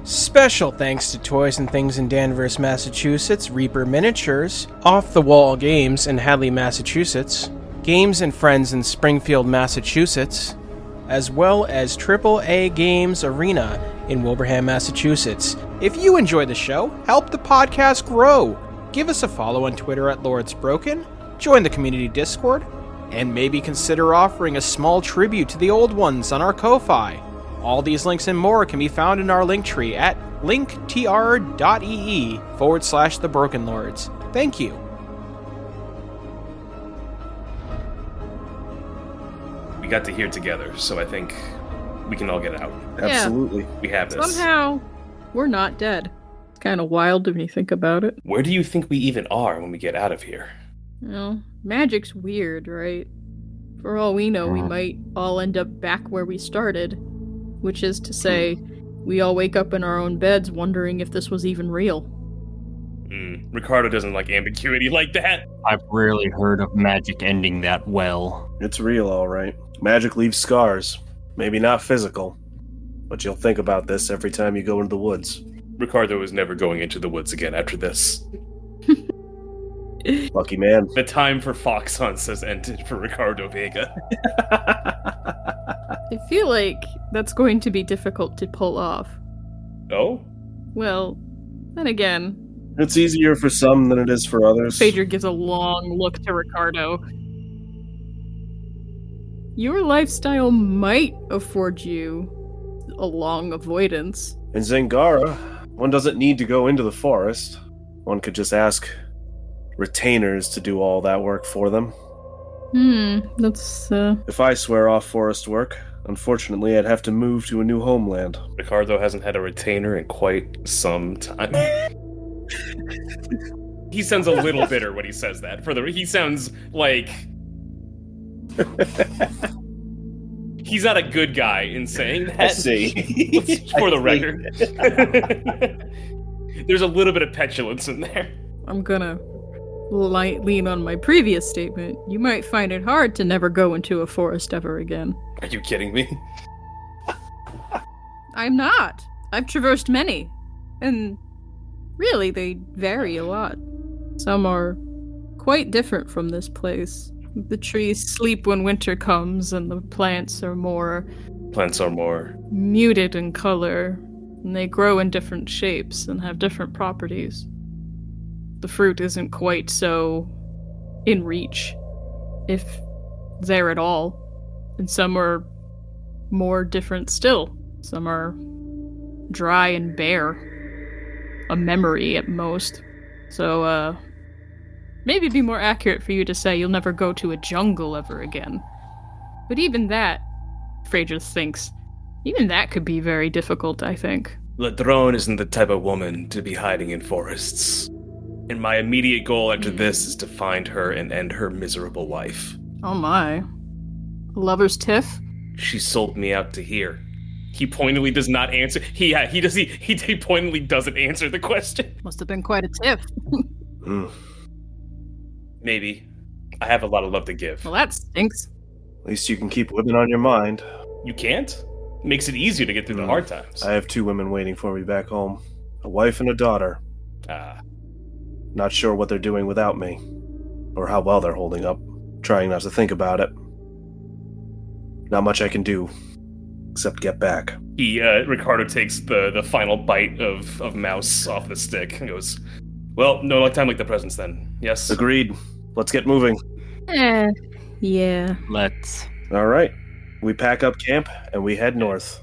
Special thanks to Toys and Things in Danvers, Massachusetts, Reaper Miniatures, Off the Wall Games in Hadley, Massachusetts, Games and Friends in Springfield, Massachusetts, as well as AAA Games Arena in Wilbraham, Massachusetts. If you enjoy the show, help the podcast grow. Give us a follow on Twitter at LordsBroken, join the community Discord, and maybe consider offering a small tribute to the old ones on our Ko-Fi. All these links and more can be found in our Linktree at linktr.ee/The Broken Lords. Thank you. We got to here together, so I think we can all get out. Absolutely. We have this. Somehow, we're not dead. It's kind of wild when you think about it. Where do you think we even are when we get out of here? Well, magic's weird, right? For all we know, we might all end up back where we started. Which is to say, we all wake up in our own beds wondering if this was even real. Ricardo doesn't like ambiguity like that. I've rarely heard of magic ending that well. It's real, all right. Magic leaves scars. Maybe not physical, but you'll think about this every time you go into the woods. Ricardo is never going into the woods again after this. Lucky man. The time for fox hunts has ended for Ricardo Vega. I feel like that's going to be difficult to pull off. Oh? Well, then again... It's easier for some than it is for others. Phaedra gives a long look to Ricardo. Your lifestyle might afford you a long avoidance. In Zangara, one doesn't need to go into the forest. One could just ask retainers to do all that work for them. That's, If I swear off forest work, unfortunately I'd have to move to a new homeland. Ricardo hasn't had a retainer in quite some time. He sounds a little bitter when he says that. He sounds like... He's not a good guy in saying that. I see. For the record. There's a little bit of petulance in there. I'm gonna lean on my previous statement. You might find it hard to never go into a forest ever again. Are you kidding me? I'm not. I've traversed many. And really, they vary a lot. Some are quite different from this place. The trees sleep when winter comes, and the plants are more muted in color, and they grow in different shapes and have different properties. The fruit isn't quite so in reach, if there at all. And some are more different still. Some are dry and bare. A memory at most. So, maybe it'd be more accurate for you to say you'll never go to a jungle ever again. But even that, Phaedra thinks, even that could be very difficult, I think. Ladrone isn't the type of woman to be hiding in forests. And my immediate goal after this is to find her and end her miserable life. Oh my. A lover's tiff? She sold me out to here. He pointedly does not answer. He pointedly doesn't answer the question. Must have been quite a tiff. Maybe. I have a lot of love to give. Well, that stinks. At least you can keep women on your mind. You can't? Makes it easier to get through the hard times. I have 2 women waiting for me back home. A wife and a daughter. Not sure what they're doing without me. Or how well they're holding up. Trying not to think about it. Not much I can do. Except get back. Ricardo takes the final bite of mouse off the stick and goes, well, no time like the presents then. Yes? Agreed. Let's get moving. Yeah. Let's. Alright. We pack up camp and we head north.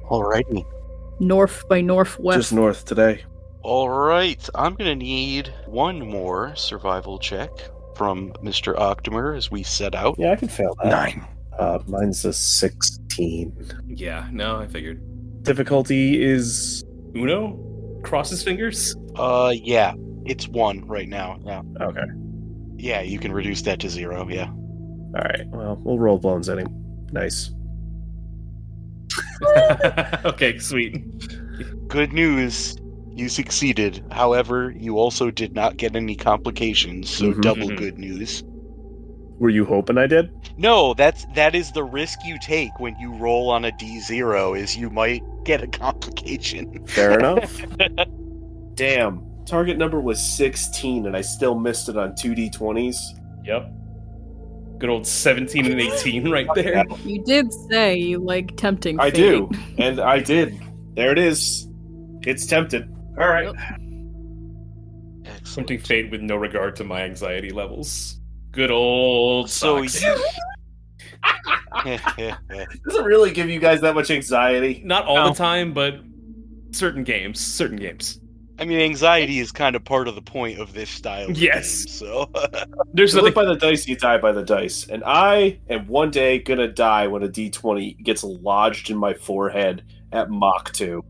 Alrighty. North by northwest. Just north today. Alright, I'm gonna need one more survival check from Mr. Octomer as we set out. Yeah, I can fail that. 9. Mine's a 16. Yeah, no, I figured. Difficulty is... Uno? Cross his fingers? Yeah. It's 1 right now. Yeah. Okay. Yeah, you can reduce that to 0, yeah. Alright, well, we'll roll bones at him. Nice. Okay, sweet. Good news. You succeeded. However, you also did not get any complications, so double good news. Were you hoping I did? No, that is the risk you take when you roll on a D0, is you might get a complication. Fair enough. Damn. Target number was 16, and I still missed it on 2d20s. Yep. Good old 17 and 18 right there. You did say you like tempting fate. I do, and I did. There it is. It's tempted. All right. Yep. Tempting fate with no regard to my anxiety levels. Good old socks. So Does it really give you guys that much anxiety? Not all the time, but certain games. I mean, anxiety is kind of part of the point of this style of Yes. game, so... There's You live nothing. by the dice, you die by the dice. And I am one day gonna die when a d20 gets lodged in my forehead at Mach 2.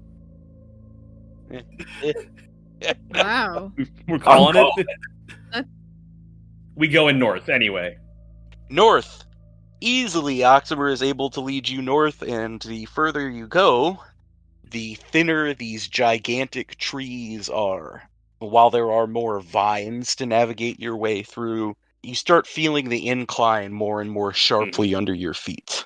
Wow. We're calling I'm it. We go in north anyway. North. Easily, Oximer is able to lead you north, and the further you go, the thinner these gigantic trees are. While there are more vines to navigate your way through, you start feeling the incline more and more sharply under your feet.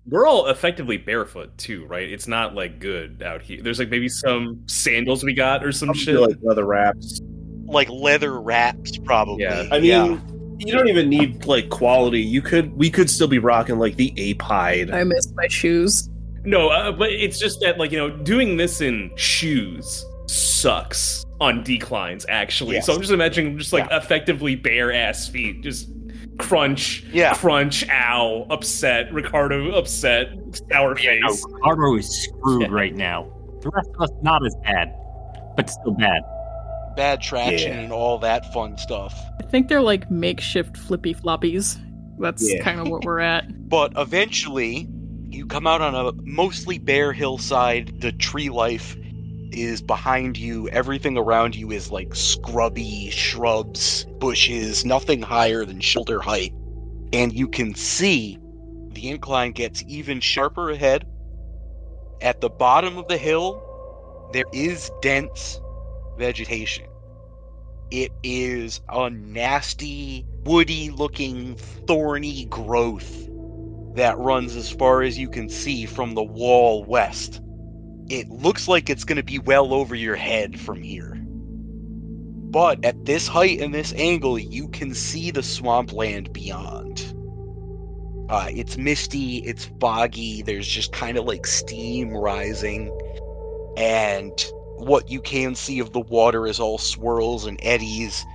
We're all effectively barefoot too, right? It's not like good out here. There's like maybe some sandals we got or some I shit. feel like leather wraps. Like leather wraps, probably. Yeah. I mean, you don't even need like quality. We could still be rocking like the ape hide. I miss my shoes. No, but it's just that, like, doing this in shoes sucks on declines, actually. Yes. So I'm just imagining just, like, effectively bare-ass feet. Just crunch, crunch, ow, upset, Ricardo upset, sour face. No, Ricardo is screwed right now. The rest of us not as bad, but still bad. Bad traction and all that fun stuff. I think they're like makeshift flippy floppies. That's kind of what we're at. But eventually, you come out on a mostly bare hillside. The tree life is behind you. Everything around you is like scrubby shrubs, bushes, nothing higher than shoulder height. And you can see the incline gets even sharper ahead. At the bottom of the hill, there is dense vegetation. It is a nasty, woody-looking, thorny growth that runs as far as you can see from the wall west. It looks like it's going to be well over your head from here. But at this height and this angle, you can see the swampland beyond. It's misty, it's foggy, there's just kind of like steam rising, and what you can see of the water is all swirls and eddies.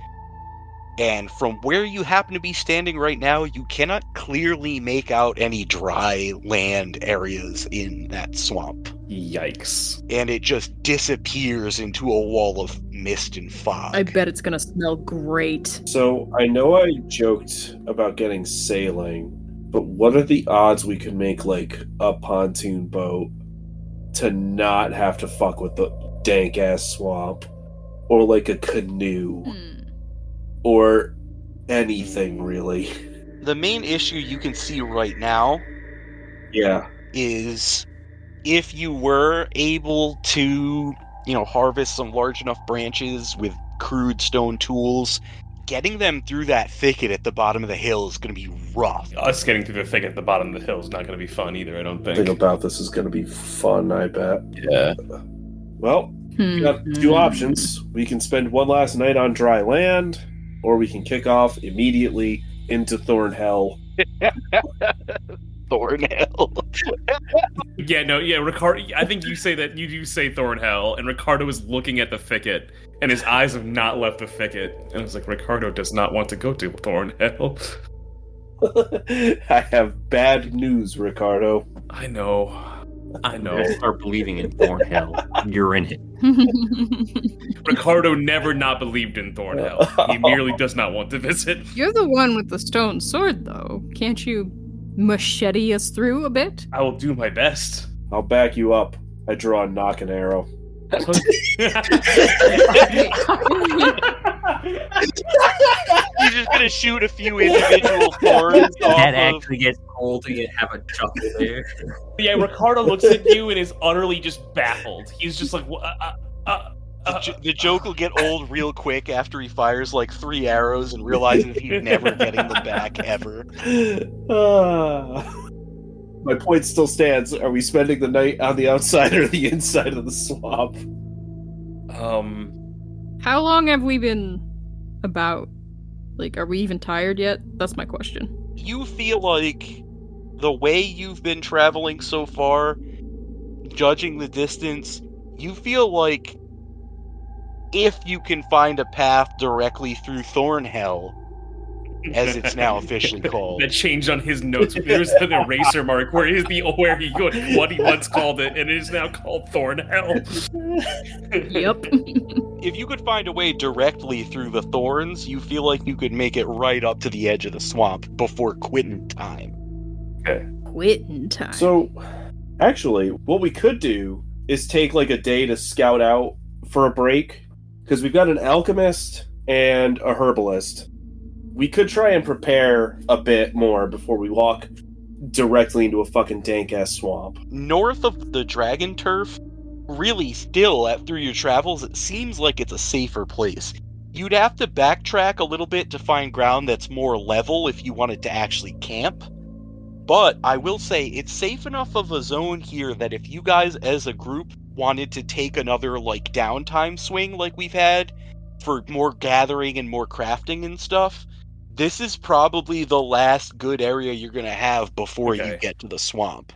And from where you happen to be standing right now, you cannot clearly make out any dry land areas in that swamp. Yikes. And it just disappears into a wall of mist and fog. I bet it's gonna smell great. So I know I joked about getting sailing, but what are the odds we could make like a pontoon boat to not have to fuck with the dank ass swamp, or like a canoe, or anything really? The main issue you can see right now is if you were able to, harvest some large enough branches with crude stone tools, getting them through that thicket at the bottom of the hill is going to be rough. Us getting through the thicket at the bottom of the hill is not going to be fun either, I don't think. Thing about this is going to be fun, I bet. Yeah. Well, we got two options. We can spend one last night on dry land, or we can kick off immediately into Thorn Hell. Thorn Hell. Ricardo, I think you say that you do say Thorn Hell, and Ricardo is looking at the thicket, and his eyes have not left the thicket. And I was like, Ricardo does not want to go to Thorn Hell. I have bad news, Ricardo. I know. Start believing in Thorn Hell. You're in it. Ricardo never not believed in Thorn Hell. He merely does not want to visit. You're the one with the stone sword, though. Can't you machete us through a bit? I will do my best. I'll back you up. I draw a knock and arrow. He's just gonna shoot a few individual thorns off That of... actually gets cold and you have a chuckle there. Yeah, Ricardo looks at you and is utterly just baffled. He's just like, The joke will get old real quick after he fires like 3 arrows and realizes he's never getting them back ever. My point still stands. Are we spending the night on the outside or the inside of the swamp? How long have we been about? Like, are we even tired yet? That's my question. You feel like the way you've been traveling so far, judging the distance, you feel like if you can find a path directly through Thornhell, as it's now officially called. That changed on his notes. There's an eraser mark where what he once called it, and it is now called Thornhell. Yep. If you could find a way directly through the thorns, you feel like you could make it right up to the edge of the swamp before quitting time. Okay. Quitting time. So, actually, what we could do is take like a day to scout out for a break, because we've got an alchemist and a herbalist. We could try and prepare a bit more before we walk directly into a fucking dank-ass swamp. North of the dragon turf, really still, through your travels, it seems like it's a safer place. You'd have to backtrack a little bit to find ground that's more level if you wanted to actually camp. But I will say, it's safe enough of a zone here that if you guys as a group wanted to take another like downtime swing like we've had for more gathering and more crafting and stuff, this is probably the last good area you're gonna have before you get to the swamp.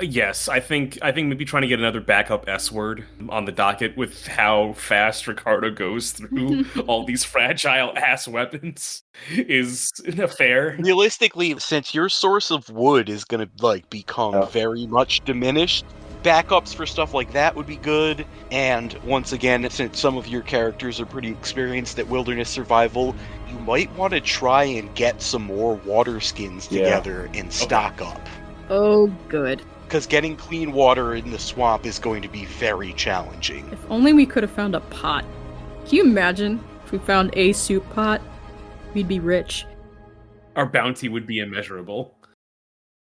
Yes, I think maybe trying to get another backup S word on the docket with how fast Ricardo goes through all these fragile ass weapons is fair. Realistically, since your source of wood is gonna become very much diminished, backups for stuff like that would be good. And once again, since some of your characters are pretty experienced at wilderness survival, you might want to try and get some more water skins together and stock up. Oh, good. Because getting clean water in the swamp is going to be very challenging. If only we could have found a pot. Can you imagine if we found a soup pot? We'd be rich. Our bounty would be immeasurable.